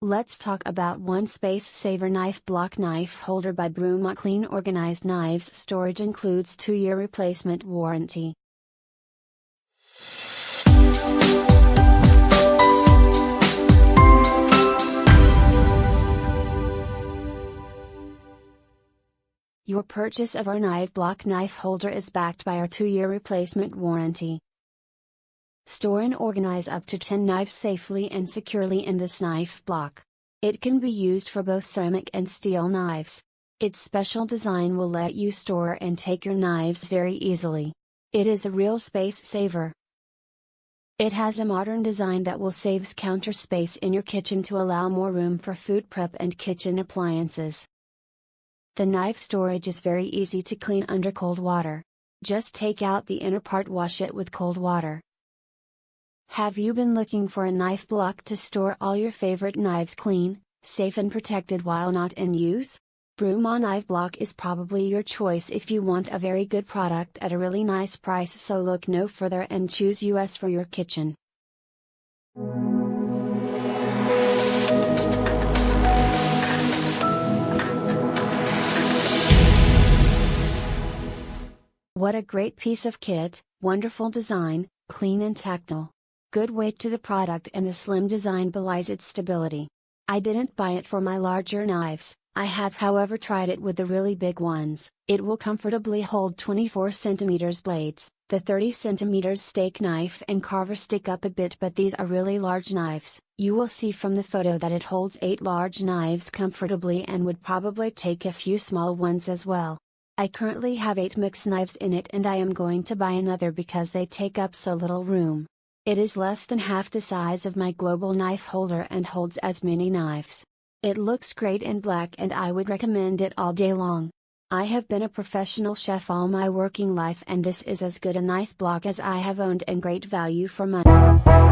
Let's talk about one space saver knife block knife holder by BRUMA. Clean organized knives storage includes 2-year replacement warranty. Your purchase of our knife block knife holder is backed by our 2-year replacement warranty. Store and organize up to 10 knives safely and securely in this knife block. It can be used for both ceramic and steel knives. Its special design will let you store and take your knives very easily. It is a real space saver. It has a modern design that will save counter space in your kitchen to allow more room for food prep and kitchen appliances. The knife storage is very easy to clean under cold water. Just take out the inner part, wash it with cold water. Have you been looking for a knife block to store all your favorite knives clean, safe and protected while not in use? BRUMA Knife Block is probably your choice if you want a very good product at a really nice price, so look no further and choose US for your kitchen. What a great piece of kit, wonderful design, clean and tactile. Good weight to the product, and the slim design belies its stability. I didn't buy it for my larger knives. I have however tried it with the really big ones. It will comfortably hold 24 cm blades. The 30 cm steak knife and carver stick up a bit, but these are really large knives. You will see from the photo that it holds 8 large knives comfortably and would probably take a few small ones as well. I currently have 8 mixed knives in it, and I am going to buy another because they take up so little room. It is less than half the size of my global knife holder and holds as many knives. It looks great in black and I would recommend it all day long. I have been a professional chef all my working life, and this is as good a knife block as I have owned and great value for money.